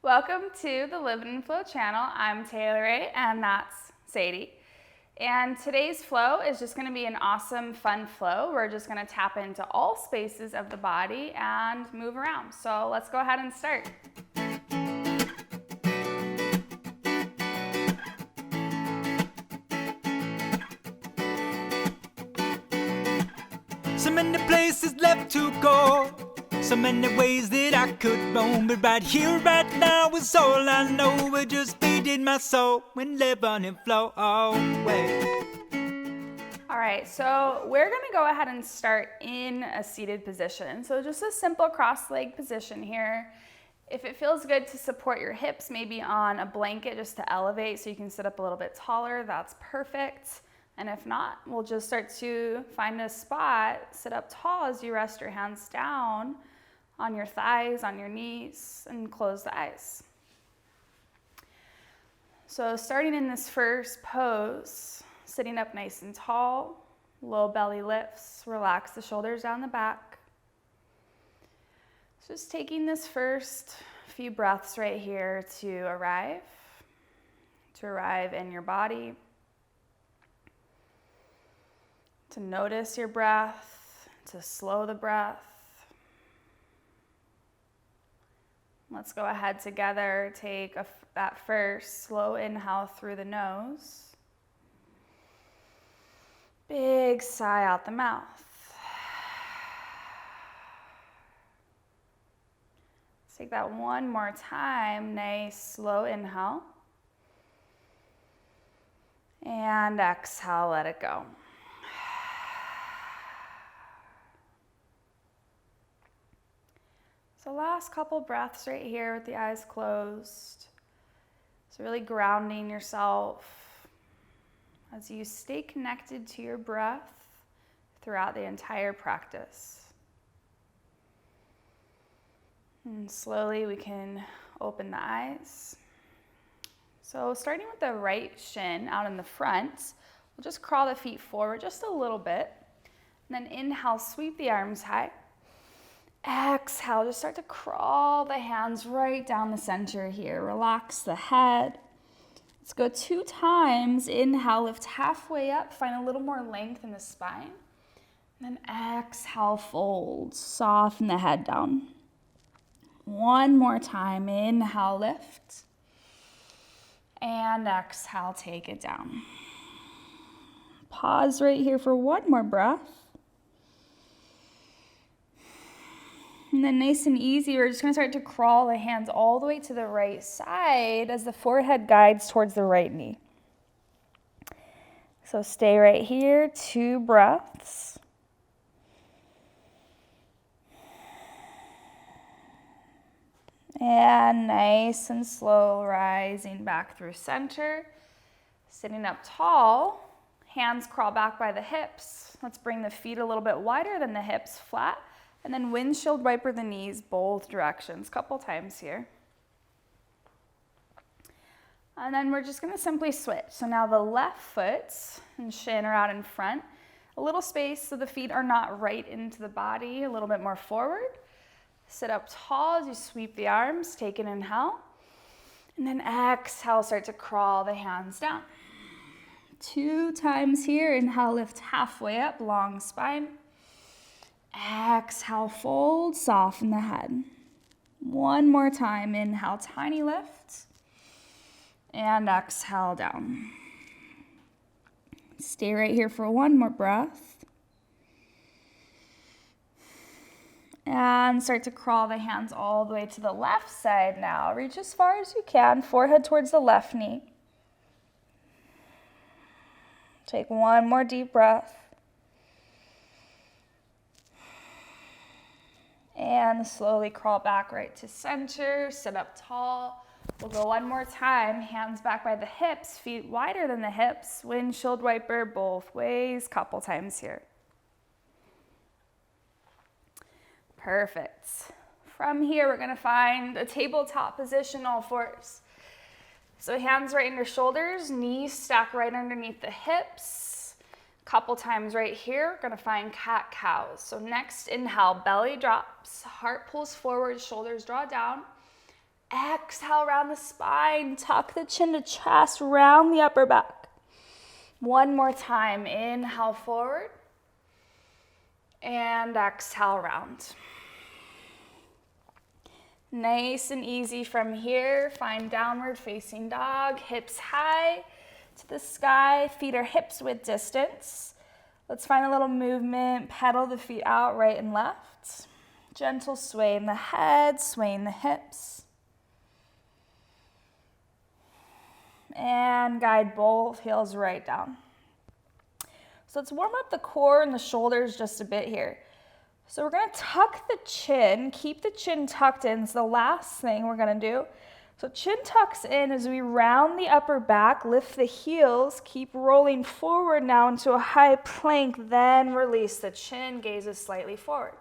Welcome to the Live and Flow channel. I'm WRAY and that's Sadie. And today's flow is just going to be an awesome, fun flow. We're just going to tap into all spaces of the body and move around. So let's go ahead and start. So many places left to go, so many ways that I could roam, but right here, right now is all I know. We're just feeding my soul and live on and flow away. All right, so we're gonna go ahead and start in a seated position. So just a simple cross-leg position here. If it feels good to support your hips, maybe on a blanket just to elevate so you can sit up a little bit taller, that's perfect. And if not, we'll just start to find a spot, sit up tall as you rest your hands down on your thighs, on your knees, and close the eyes. So starting in this first pose, sitting up nice and tall, low belly lifts, relax the shoulders down the back. Just taking this first few breaths right here to arrive in your body, to notice your breath, to slow the breath. Let's go ahead together, take that first slow inhale through the nose. Big sigh out the mouth. Let's take that one more time, nice slow inhale. And exhale, let it go. So last couple breaths right here with the eyes closed. So really grounding yourself as you stay connected to your breath throughout the entire practice. And slowly we can open the eyes. So starting with the right shin out in the front, we'll just crawl the feet forward just a little bit. And then inhale, sweep the arms high. Exhale, just start to crawl the hands right down the center here. Relax the head. Let's go 2 times. Inhale, lift halfway up. Find a little more length in the spine. And then exhale, fold. Soften the head down. One more time. Inhale, lift. And exhale, take it down. Pause right here for one more breath. And then nice and easy, we're just going to start to crawl the hands all the way to the right side as the forehead guides towards the right knee. So stay right here, 2 breaths. And nice and slow, rising back through center. Sitting up tall, hands crawl back by the hips. Let's bring the feet a little bit wider than the hips, flat. And then windshield wiper the knees both directions, couple times here. And then we're just gonna simply switch. So now the left foot and shin are out in front. A little space so the feet are not right into the body, a little bit more forward. Sit up tall as you sweep the arms, take an inhale. And then exhale, start to crawl the hands down. 2 times here, inhale, lift halfway up, long spine. Exhale, fold, soften the head. One more time, inhale, tiny lift. And exhale, down. Stay right here for one more breath. And start to crawl the hands all the way to the left side now. Reach as far as you can, forehead towards the left knee. Take one more deep breath. And slowly crawl back right to center, sit up tall. We'll go one more time, hands back by the hips, feet wider than the hips, windshield wiper both ways, couple times here. Perfect. From here, we're gonna find a tabletop position, all fours. So hands right under shoulders, knees stack right underneath the hips. Couple times right here, we're gonna find cat-cows. So next inhale, belly drops, heart pulls forward, shoulders draw down. Exhale, round the spine. Tuck the chin to chest, round the upper back. One more time. Inhale forward. And exhale, round. Nice and easy from here. Find downward facing dog. Hips high to the sky. Feet are hips width distance. Let's find a little movement. Pedal the feet out, right and left. Gentle sway in the head, sway in the hips. And guide both heels right down. So let's warm up the core and the shoulders just a bit here. So we're gonna tuck the chin, keep the chin tucked in. It's the last thing we're gonna do. So chin tucks in as we round the upper back, lift the heels, keep rolling forward now into a high plank, then release the chin, gazes slightly forward.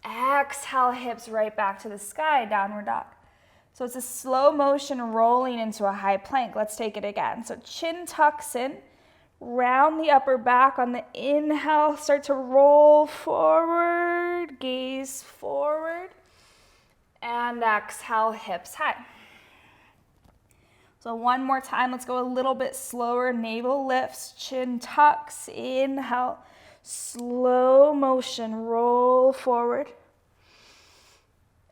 Exhale, hips right back to the sky, downward dog. So it's a slow motion rolling into a high plank. Let's take it again. So chin tucks in, round the upper back on the inhale, start to roll forward, gaze forward, and exhale, hips high. So one more time, let's go a little bit slower. Navel lifts, chin tucks, inhale, slow motion, roll forward.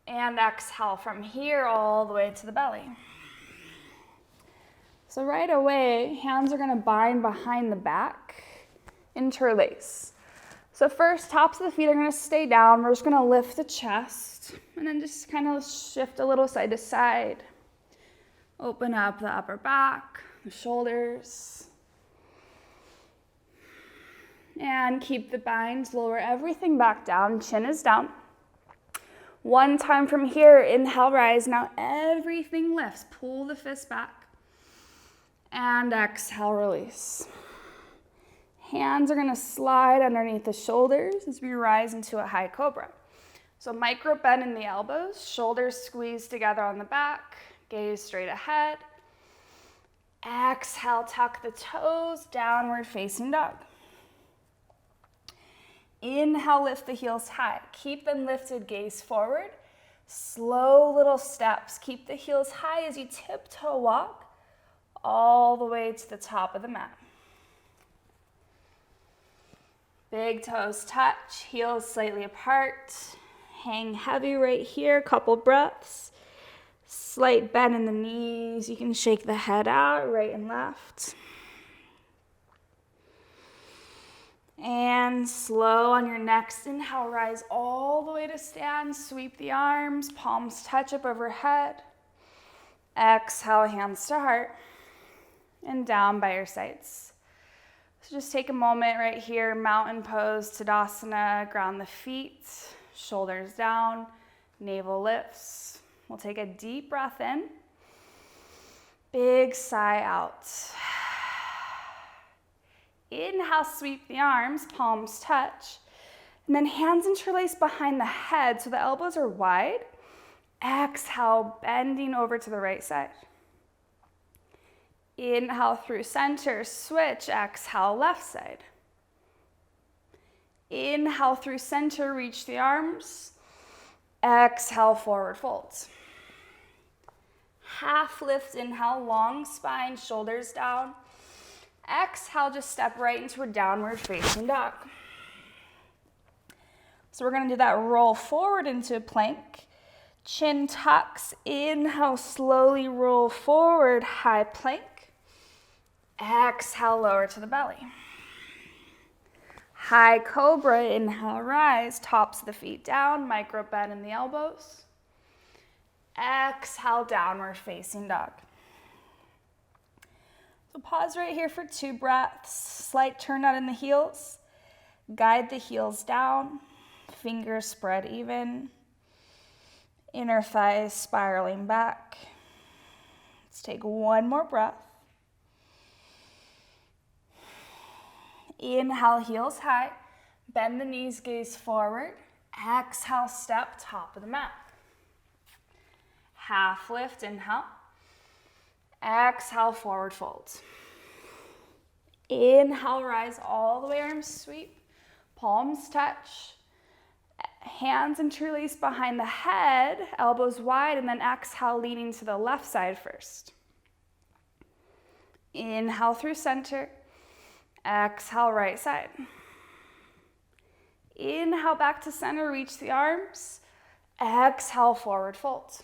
And exhale from here all the way to the belly. So right away, hands are gonna bind behind the back, interlace. So first, tops of the feet are gonna stay down. We're just gonna lift the chest and then just kind of shift a little side to side. Open up the upper back, the shoulders. And keep the binds, lower everything back down, chin is down. One time from here, inhale, rise. Now everything lifts, pull the fist back. And exhale, release. Hands are gonna slide underneath the shoulders as we rise into a high cobra. So micro bend in the elbows, shoulders squeeze together on the back, gaze straight ahead. Exhale, tuck the toes, downward facing dog. Inhale, lift the heels high. Keep them lifted, gaze forward. Slow little steps. Keep the heels high as you tiptoe walk all the way to the top of the mat. Big toes touch, heels slightly apart. Hang heavy right here, couple breaths. Slight bend in the knees. You can shake the head out, right and left. And slow on your next inhale, rise all the way to stand. Sweep the arms, palms touch up overhead. Exhale, hands to heart. And down by your sides. So just take a moment right here, mountain pose, Tadasana, ground the feet, shoulders down, navel lifts. We'll take a deep breath in. Big sigh out. Inhale, sweep the arms, palms touch. And then hands interlace behind the head so the elbows are wide. Exhale, bending over to the right side. Inhale through center, switch, exhale, left side. Inhale through center, reach the arms. Exhale, forward folds. Half lift, inhale, long spine, shoulders down. Exhale, just step right into a downward facing dog. So we're gonna do that roll forward into a plank. Chin tucks, inhale, slowly roll forward, high plank. Exhale, lower to the belly. High cobra, inhale, rise, tops of the feet down, micro bend in the elbows. Exhale, downward facing dog. So pause right here for 2 breaths. Slight turn out in the heels. Guide the heels down. Fingers spread even. Inner thighs spiraling back. Let's take one more breath. Inhale, heels high. Bend the knees, gaze forward. Exhale, step, top of the mat. Half lift, inhale. Exhale, forward fold. Inhale, rise all the way, arms sweep. Palms touch. Hands interlace behind the head, elbows wide, and then exhale, leaning to the left side first. Inhale through center. Exhale, right side. Inhale back to center, reach the arms. Exhale, forward fold.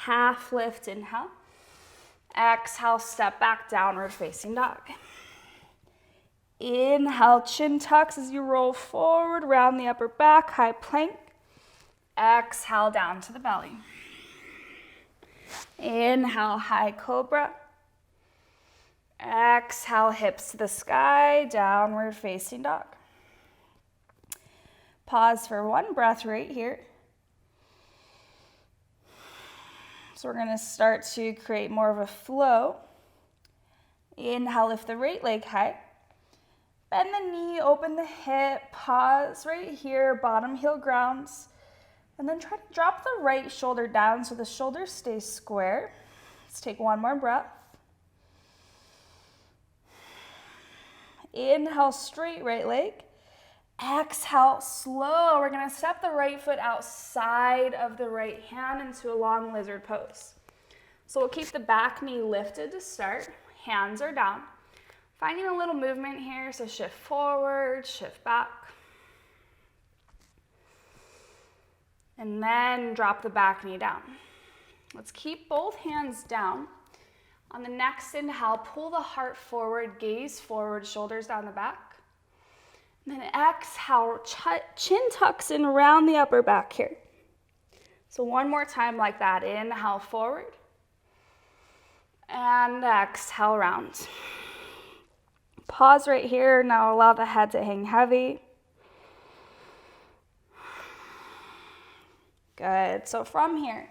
Half lift, inhale. Exhale, step back, downward facing dog. Inhale, chin tucks as you roll forward, round the upper back, high plank. Exhale, down to the belly. Inhale, high cobra. Exhale, hips to the sky, downward facing dog. Pause for one breath right here. So we're going to start to create more of a flow. Inhale, lift the right leg high. Bend the knee, open the hip, pause right here, bottom heel grounds. And then try to drop the right shoulder down so the shoulders stay square. Let's take one more breath. Inhale, straight right leg. Exhale, slow. We're going to step the right foot outside of the right hand into a long lizard pose. So we'll keep the back knee lifted to start. Hands are down. Finding a little movement here, so shift forward, shift back. And then drop the back knee down. Let's keep both hands down. On the next inhale, pull the heart forward, gaze forward, shoulders down the back. And then exhale, chin tucks in around the upper back here. So one more time like that. Inhale forward. And exhale round. Pause right here. Now allow the head to hang heavy. Good. So from here,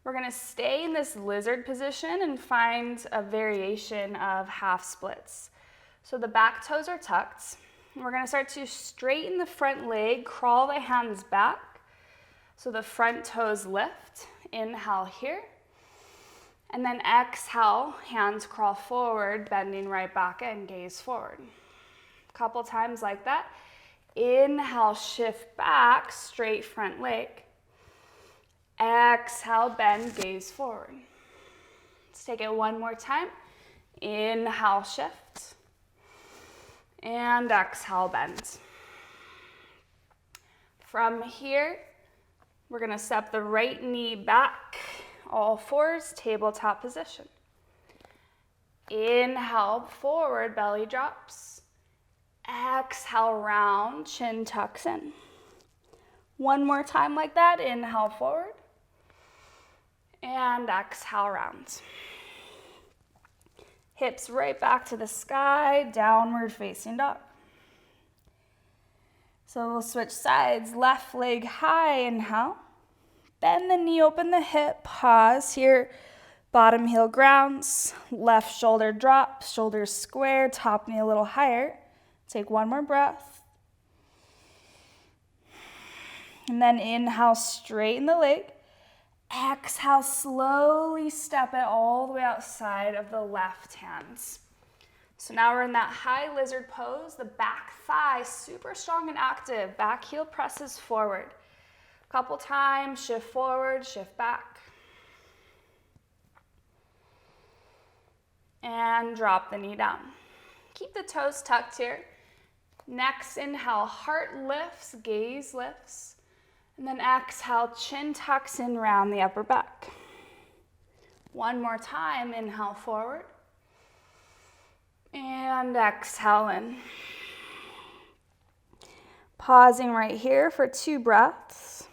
we're going to stay in this lizard position and find a variation of half splits. So the back toes are tucked. We're going to start to straighten the front leg, crawl the hands back. So the front toes lift. Inhale here. And then exhale, hands crawl forward, bending right back and gaze forward. A couple times like that. Inhale, shift back, straight front leg. Exhale, bend, gaze forward. Let's take it one more time. Inhale, shift. And exhale, bend. From here, we're going to step the right knee back. All fours, tabletop position. Inhale, forward, belly drops. Exhale, round, chin tucks in. One more time like that. Inhale, forward. And exhale, round. Hips right back to the sky, downward facing dog. So we'll switch sides. Left leg high, inhale. Bend the knee, open the hip, pause here. Bottom heel grounds, left shoulder drops, shoulders square, top knee a little higher. Take one more breath. And then inhale, straighten the leg. Exhale, slowly step it all the way outside of the left hands. So now we're in that high lizard pose. The back thigh super strong and active. Back heel presses forward. Couple times, shift forward, shift back. And drop the knee down. Keep the toes tucked here. Next inhale, heart lifts, gaze lifts. And then exhale, chin tucks in round the upper back. One more time, inhale forward. And exhale in. Pausing right here for 2 breaths.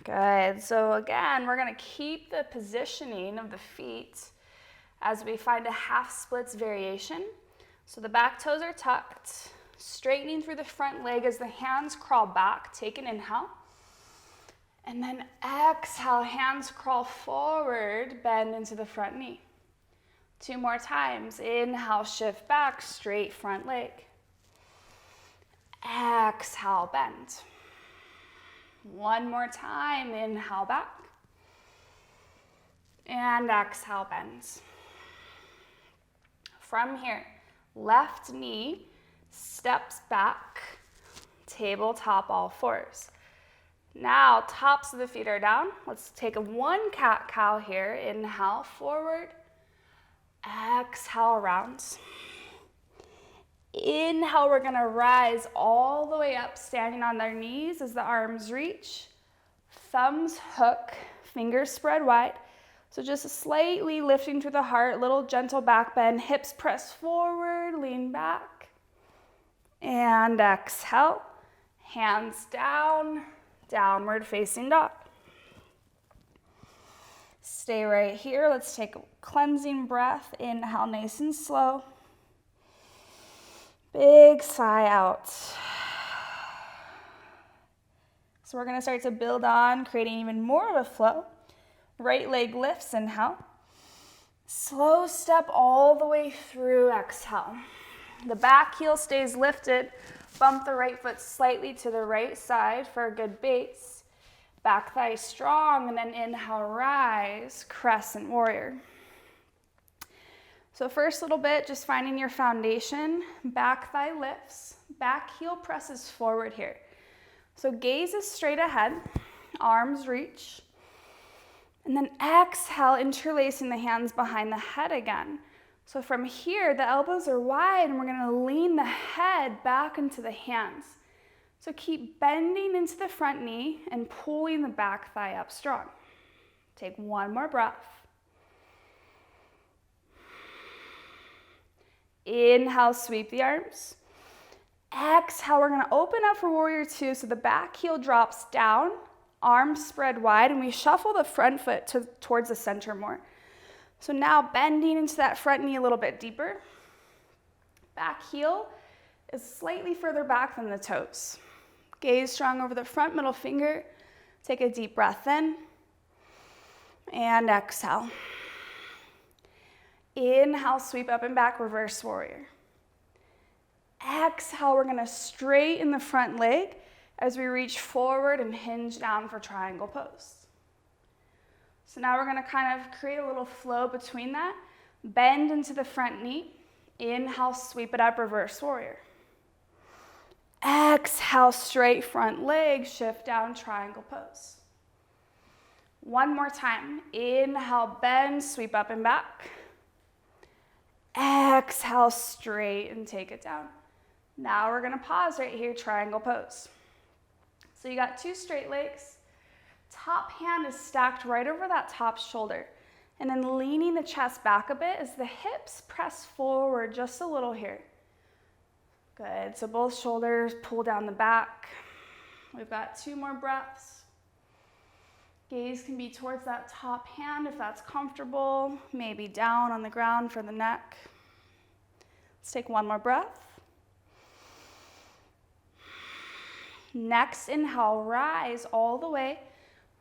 Good. So again, we're going to keep the positioning of the feet as we find a half splits variation. So the back toes are tucked, straightening through the front leg as the hands crawl back. Take an inhale. And then exhale, hands crawl forward, bend into the front knee. 2 more times. Inhale, shift back, straight front leg. Exhale, bend. One more time. Inhale back. And exhale, bend. From here, Left knee steps back, tabletop all fours. Now, tops of the feet are down. Let's take a one cat-cow here. Inhale, forward. Exhale, around. Inhale, we're gonna rise all the way up, standing on their knees as the arms reach. Thumbs hook, fingers spread wide. So just slightly lifting through the heart, little gentle back bend, hips press forward, lean back. And exhale, hands down, downward facing dog. Stay right here. Let's take a cleansing breath. Inhale, nice and slow. Big sigh out. So we're gonna start to build on, creating even more of a flow. Right leg lifts, inhale. Slow step all the way through, exhale. The back heel stays lifted. Bump the right foot slightly to the right side for a good base. Back thigh strong, and then inhale, rise, crescent warrior. So first little bit, just finding your foundation. Back thigh lifts, back heel presses forward here. So gaze is straight ahead, arms reach. And then exhale, interlacing the hands behind the head again. So from here, the elbows are wide, and we're gonna lean the head back into the hands. So keep bending into the front knee and pulling the back thigh up strong. Take one more breath. Inhale, sweep the arms. Exhale, we're gonna open up for warrior two, so the back heel drops down, arms spread wide, and we shuffle the front foot towards the center more. So now bending into that front knee a little bit deeper. Back heel is slightly further back than the toes. Gaze strong over the front middle finger. Take a deep breath in. And exhale. Inhale, sweep up and back, reverse warrior. Exhale, we're gonna straighten the front leg as we reach forward and hinge down for triangle pose. So now we're gonna kind of create a little flow between that. Bend into the front knee. Inhale, sweep it up, reverse warrior. Exhale, straight front leg, shift down, triangle pose. One more time. Inhale, bend, sweep up and back. Exhale, straight and take it down. Now we're gonna pause right here, triangle pose. So you got two straight legs. Top hand is stacked right over that top shoulder. And then leaning the chest back a bit as the hips press forward just a little here. Good, so both shoulders pull down the back. We've got two more breaths. Gaze can be towards that top hand if that's comfortable, maybe down on the ground for the neck. Let's take one more breath. Next inhale, rise all the way.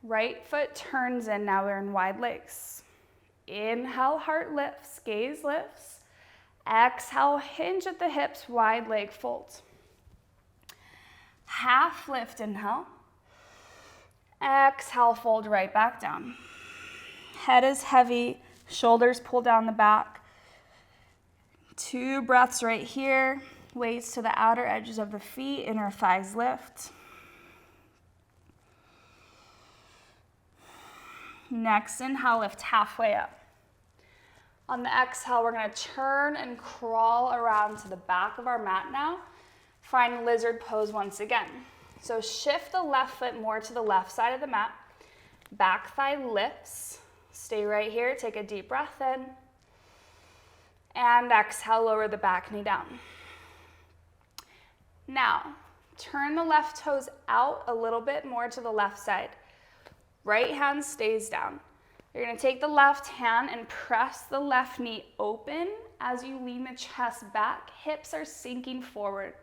Right foot turns in, now we're in wide legs. Inhale, heart lifts, gaze lifts. Exhale, hinge at the hips, wide leg fold. Half lift, inhale. Exhale, fold right back down. Head is heavy, shoulders pull down the back. 2 breaths right here. Weights to the outer edges of the feet, inner thighs lift. Next inhale, lift halfway up. On the exhale, we're gonna turn and crawl around to the back of our mat now. Find lizard pose once again. So shift the left foot more to the left side of the mat. Back thigh lifts. Stay right here, take a deep breath in. And exhale, lower the back knee down. Now, turn the left toes out a little bit more to the left side. Right hand stays down. You're gonna take the left hand and press the left knee open as you lean the chest back. Hips are sinking forward.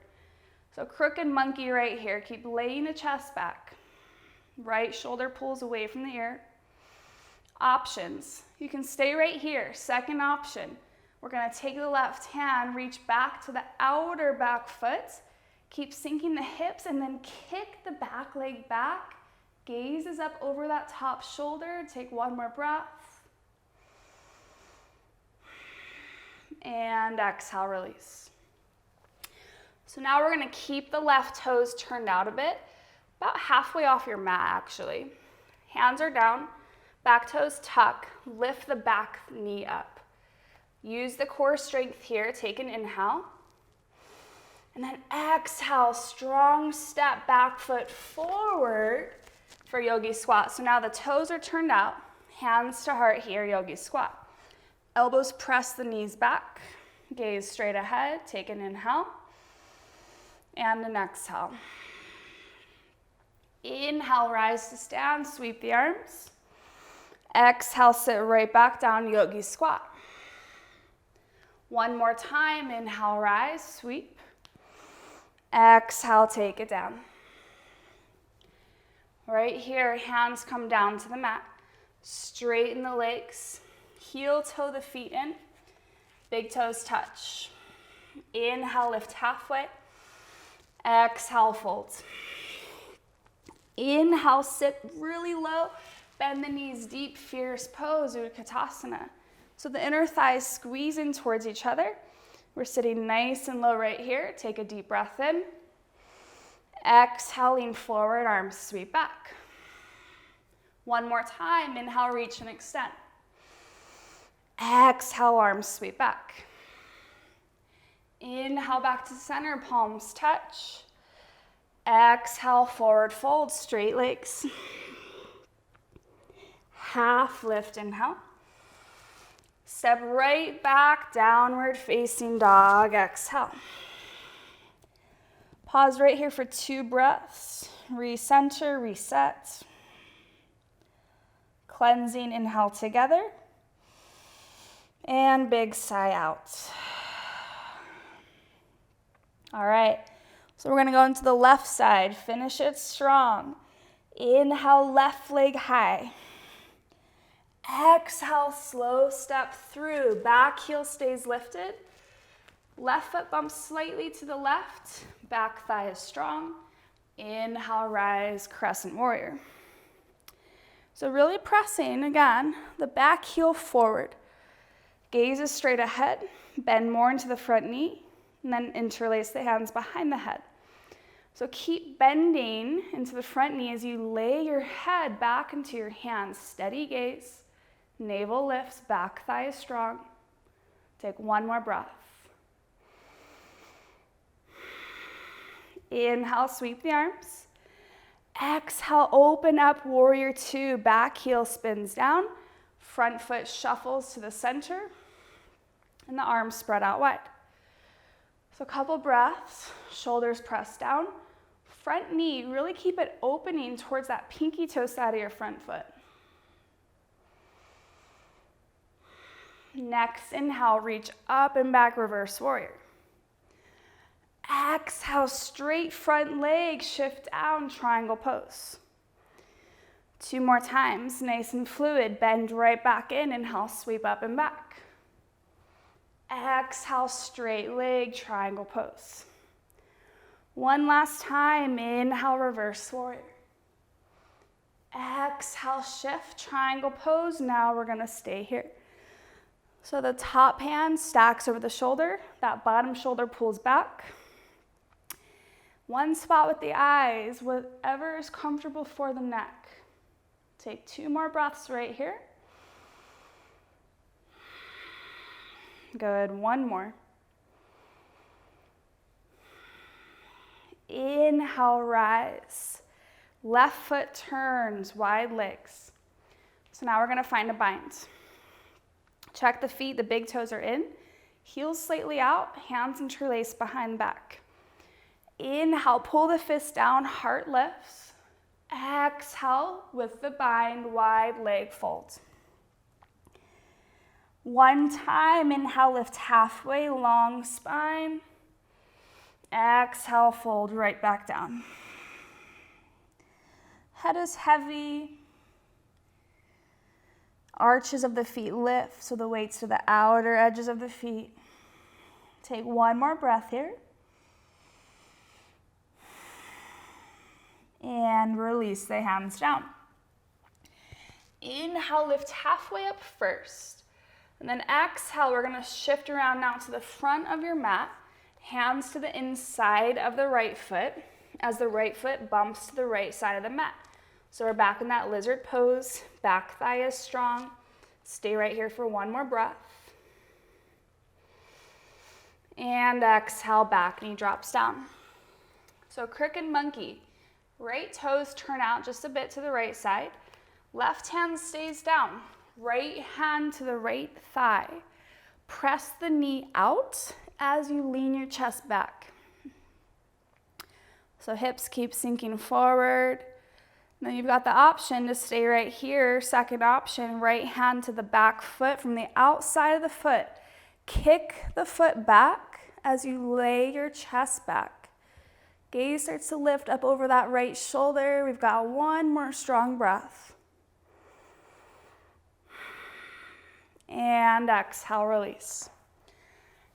So crooked monkey right here. Keep laying the chest back. Right shoulder pulls away from the ear. Options. You can stay right here. Second option. We're gonna take the left hand, reach back to the outer back foot. Keep sinking the hips and then kick the back leg back. Gaze is up over that top shoulder. Take one more breath. And exhale, release. So now we're gonna keep the left toes turned out a bit, about halfway off your mat actually. Hands are down, back toes tuck, lift the back knee up. Use the core strength here, take an inhale. And then exhale, strong step, back foot forward for yogi squat. So now the toes are turned out, hands to heart here, yogi squat. Elbows press the knees back, gaze straight ahead, take an inhale. And an exhale. Inhale, rise to stand, sweep the arms. Exhale, sit right back down, yogi squat. One more time, inhale, rise, sweep. Exhale, take it down. Right here, hands come down to the mat. Straighten the legs, heel toe the feet in, big toes touch. Inhale, lift halfway. Exhale, fold. Inhale, sit really low, bend the knees deep, fierce pose, Utkatasana. So the inner thighs squeeze in towards each other. We're sitting nice and low right here. Take a deep breath in. Exhale, lean forward, arms sweep back. One more time, inhale, reach and extend. Exhale, arms sweep back. Inhale, back to center, palms touch. Exhale, forward fold, straight legs. Half lift, inhale. Step right back, downward facing dog, exhale. Pause right here for 2 breaths. Recenter, reset. Cleansing, inhale together. And big sigh out. All right, so we're gonna go into the left side. Finish it strong. Inhale, left leg high. Exhale, slow step through. Back heel stays lifted. Left foot bumps slightly to the left. Back thigh is strong. Inhale, rise, crescent warrior. So really pressing, again, the back heel forward. Gaze is straight ahead. Bend more into the front knee. And then interlace the hands behind the head. So keep bending into the front knee as you lay your head back into your hands. Steady gaze. Navel lifts, back thigh is strong. Take one more breath. Inhale, sweep the arms. Exhale, open up, warrior 2. Back heel spins down. Front foot shuffles to the center. And the arms spread out wide. So a couple breaths, shoulders pressed down. Front knee, really keep it opening towards that pinky toe side of your front foot. Next inhale, reach up and back, reverse warrior. Exhale, straight front leg, shift down, triangle pose. 2 more times, nice and fluid. Bend right back in, inhale, sweep up and back. Exhale, straight leg, triangle pose. One last time, inhale, reverse warrior. Exhale, shift, triangle pose. Now we're gonna stay here. So the top hand stacks over the shoulder, that bottom shoulder pulls back. One spot with the eyes, whatever is comfortable for the neck. Take 2 more breaths right here. Good, one more. Inhale, rise. Left foot turns, wide legs. So now we're gonna find a bind. Check the feet, the big toes are in. Heels slightly out, hands interlaced behind the back. Inhale, pull the fist down, heart lifts. Exhale, with the bind, wide leg fold. One time, inhale, lift halfway, long spine. Exhale, fold right back down. Head is heavy. Arches of the feet lift, so the weight's to the outer edges of the feet. Take one more breath here. And release the hands down. Inhale, lift halfway up first. And then exhale, we're gonna shift around now to the front of your mat. Hands to the inside of the right foot as the right foot bumps to the right side of the mat. So we're back in that lizard pose. Back thigh is strong. Stay right here for one more breath. And exhale, back knee drops down. So crooked monkey. Right toes turn out just a bit to the right side. Left hand stays down. Right hand to the right thigh. Press the knee out as you lean your chest back. So hips keep sinking forward. And then you've got the option to stay right here. Second option, right hand to the back foot from the outside of the foot. Kick the foot back as you lay your chest back. Gaze starts to lift up over that right shoulder. We've got one more strong breath. And exhale, release.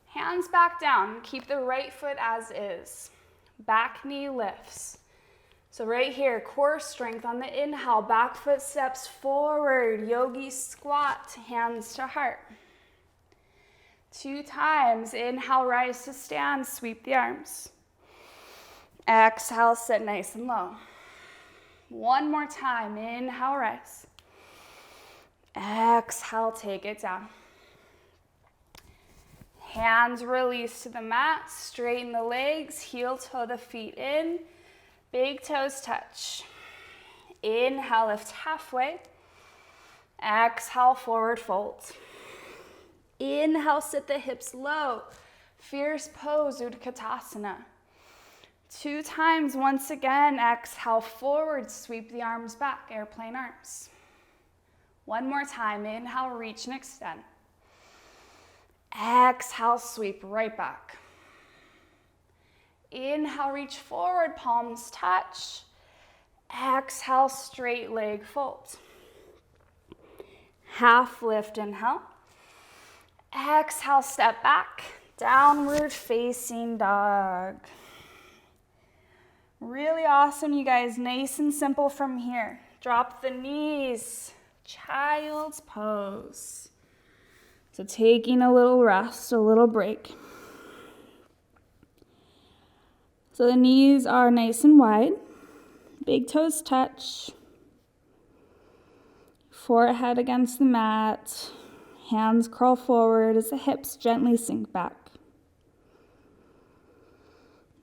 Hands back down. Keep the right foot as is. Back knee lifts. So right here, core strength on the inhale. Back foot steps forward. Yogi squat, hands to heart. 2 times. Inhale, rise to stand. Sweep the arms. Exhale, sit nice and low. One more time. Inhale, rise. Exhale, take it down. Hands release to the mat. Straighten the legs. Heel toe the feet in. Big toes touch. Inhale, lift halfway. Exhale, forward fold. Inhale, sit the hips low. Fierce pose, Utkatasana. 2 times, once again, exhale, forward, sweep the arms back, airplane arms. One more time, inhale, reach and extend. Exhale, sweep right back. Inhale, reach forward, palms touch. Exhale, straight leg fold. Half lift, inhale. Exhale, step back, downward facing dog. Really awesome, you guys. Nice and simple from here. Drop the knees, child's pose. So taking a little rest, a little break. So the knees are nice and wide. Big toes touch. Forehead against the mat. Hands crawl forward as the hips gently sink back.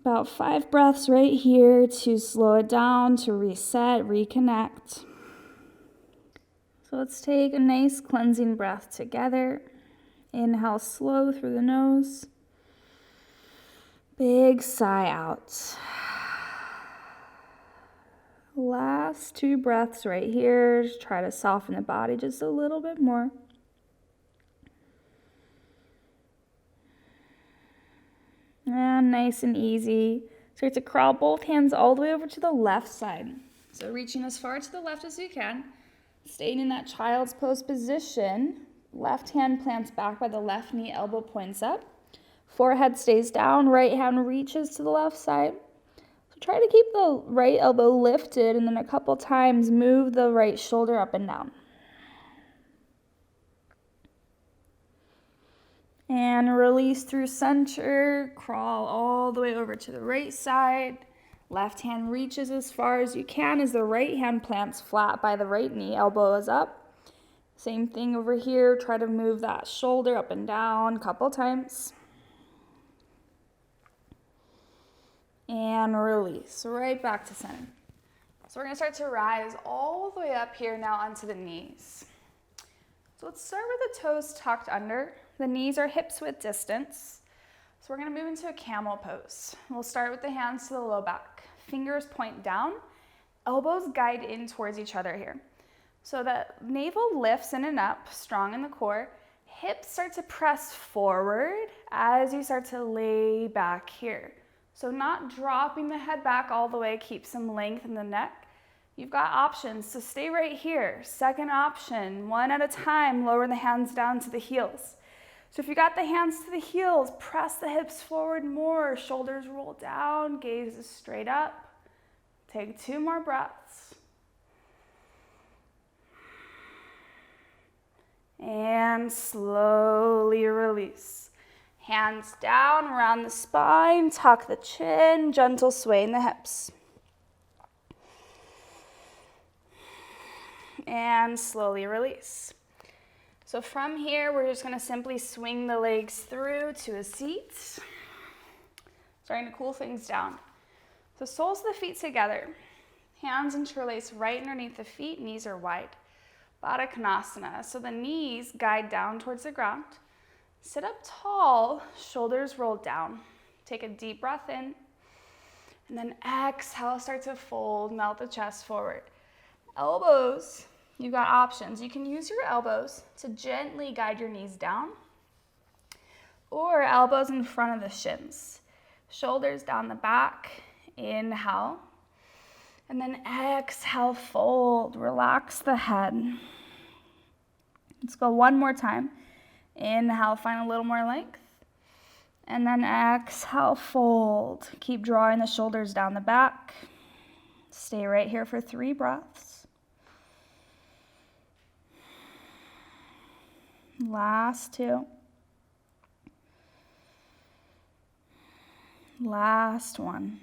About 5 breaths right here to slow it down, to reset, reconnect. So let's take a nice cleansing breath together. Inhale slow through the nose. Big sigh out. Last 2 breaths right here. Just try to soften the body just a little bit more. And nice and easy. Start to crawl both hands all the way over to the left side. So reaching as far to the left as you can. Staying in that child's pose position. Left hand plants back by the left knee, elbow points up. Forehead stays down, right hand reaches to the left side. So try to keep the right elbow lifted, and then a couple times move the right shoulder up and down. And release through center, crawl all the way over to the right side. Left hand reaches as far as you can as the right hand plants flat by the right knee, elbow is up. Same thing over here, try to move that shoulder up and down a couple times. And release, right back to center. So we're gonna start to rise all the way up here now onto the knees. So let's start with the toes tucked under. The knees are hips width distance. So we're gonna move into a camel pose. We'll start with the hands to the low back. Fingers point down, elbows guide in towards each other here. So the navel lifts in and up, strong in the core. Hips start to press forward as you start to lay back here. So not dropping the head back all the way, keep some length in the neck. You've got options, so stay right here. Second option, one at a time, lower the hands down to the heels. So if you got the hands to the heels, press the hips forward more, shoulders roll down, gaze is straight up. Take 2 more breaths. And slowly release. Hands down around the spine, tuck the chin, gentle sway in the hips. And slowly release. So from here, we're just going to simply swing the legs through to a seat. Starting to cool things down. So soles of the feet together. Hands interlace right underneath the feet, knees are wide. Baddha Konasana. So the knees guide down towards the ground. Sit up tall, shoulders roll down. Take a deep breath in. And then exhale, start to fold, melt the chest forward. Elbows, you've got options. You can use your elbows to gently guide your knees down, or elbows in front of the shins. Shoulders down the back, inhale. And then exhale, fold, relax the head. Let's go one more time. Inhale, find a little more length. And then exhale, fold. Keep drawing the shoulders down the back. Stay right here for 3 breaths. Last 2. Last 1.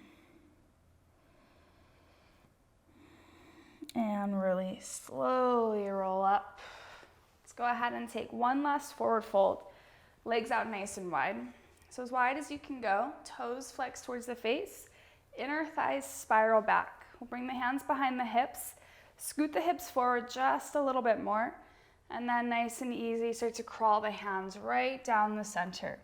And release. Slowly roll up. Let's go ahead and take one last forward fold. Legs out nice and wide. So as wide as you can go. Toes flex towards the face. Inner thighs spiral back. We'll bring the hands behind the hips. Scoot the hips forward just a little bit more. And then nice and easy, start to crawl the hands right down the center.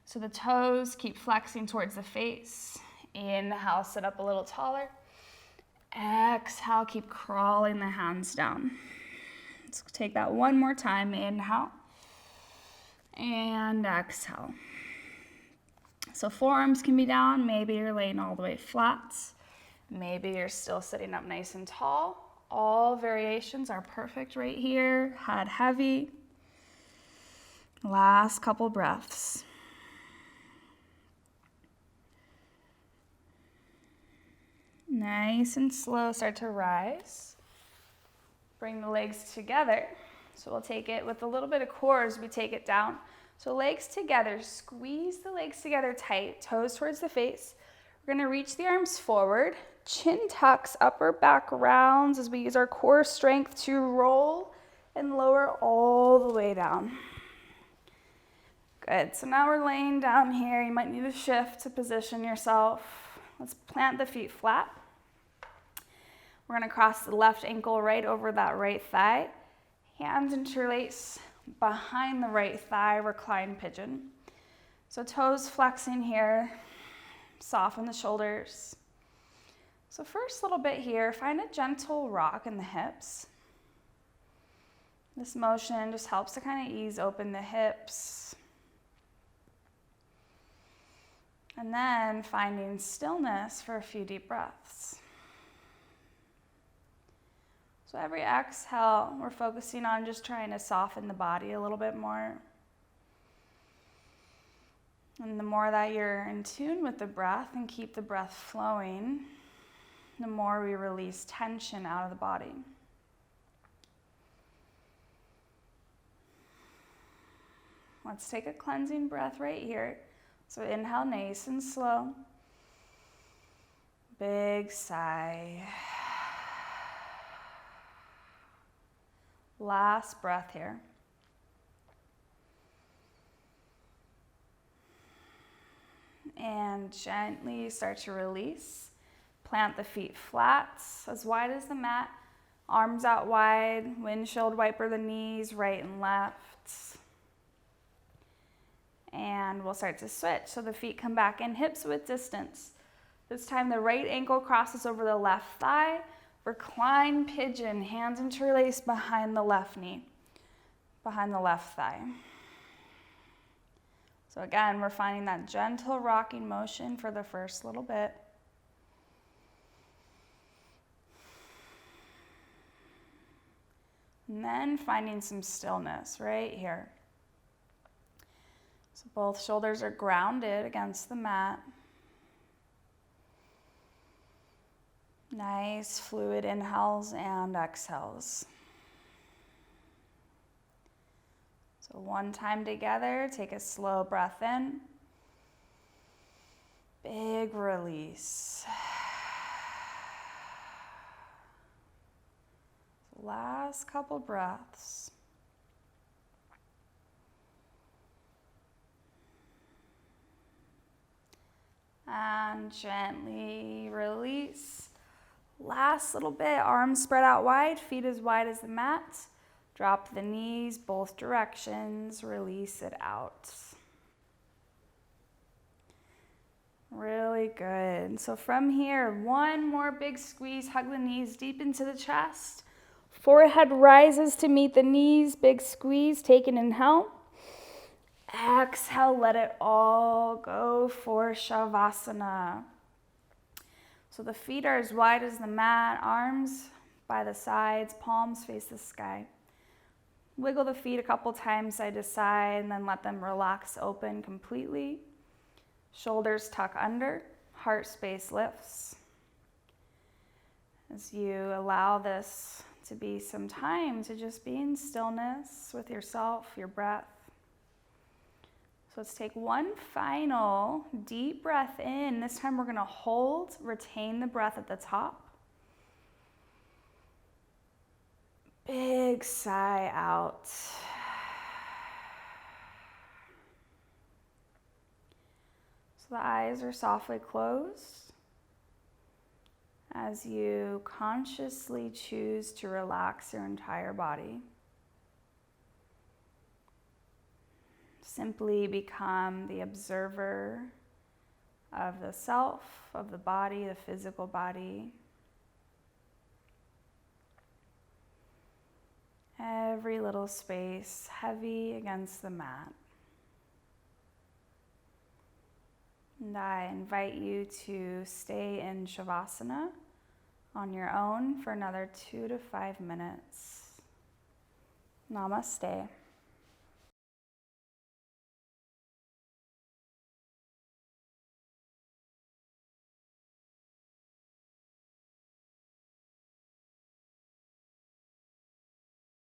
So the toes keep flexing towards the face. Inhale, sit up a little taller. Exhale, keep crawling the hands down. Let's take that one more time. Inhale. And exhale. So forearms can be down. Maybe you're laying all the way flat. Maybe you're still sitting up nice and tall. All variations are perfect right here. Head heavy. Last couple breaths. Nice and slow, start to rise. Bring the legs together. So we'll take it with a little bit of core as we take it down. So legs together, squeeze the legs together tight, toes towards the face. We're gonna reach the arms forward, chin tucks, upper back rounds as we use our core strength to roll and lower all the way down. Good, so now we're laying down here. You might need to shift to position yourself. Let's plant the feet flat. We're gonna cross the left ankle right over that right thigh. Hands interlace behind the right thigh, reclined pigeon. So toes flexing here, soften the shoulders. So first little bit here, find a gentle rock in the hips. This motion just helps to kind of ease open the hips. And then finding stillness for a few deep breaths. So every exhale, we're focusing on just trying to soften the body a little bit more. And the more that you're in tune with the breath and keep the breath flowing, the more we release tension out of the body. Let's take a cleansing breath right here. So inhale nice and slow. Big sigh. Last breath here. And gently start to release. Plant the feet flat, as wide as the mat. Arms out wide, windshield wiper the knees right and left. And we'll start to switch. So the feet come back in, hips width distance. This time the right ankle crosses over the left thigh. Recline pigeon, hands interlace behind the left knee, behind the left thigh. So again, we're finding that gentle rocking motion for the first little bit. And then finding some stillness right here. So both shoulders are grounded against the mat. Nice fluid inhales and exhales. So one time together, take a slow breath in. Big release. Last couple breaths. And gently release. Last little bit, arms spread out wide as the mat. Drop the knees both directions, release it out. Really good. So from here, one more big squeeze, hug the knees deep into the chest. Forehead rises to meet the knees, big squeeze, take an inhale. Exhale, let it all go for shavasana. So the feet are as wide as the mat, arms by the sides, palms face the sky. Wiggle the feet a couple times side to side and then let them relax open completely. Shoulders tuck under, heart space lifts. As you allow this to be some time to just be in stillness with yourself, your breath. So let's take one final deep breath in. This time we're going to hold, retain the breath at the top. Big sigh out. So the eyes are softly closed as you consciously choose to relax your entire body. Simply become the observer of the self, of the body, the physical body. Every little space heavy against the mat. And I invite you to stay in shavasana on your own for another 2 to 5 minutes. Namaste.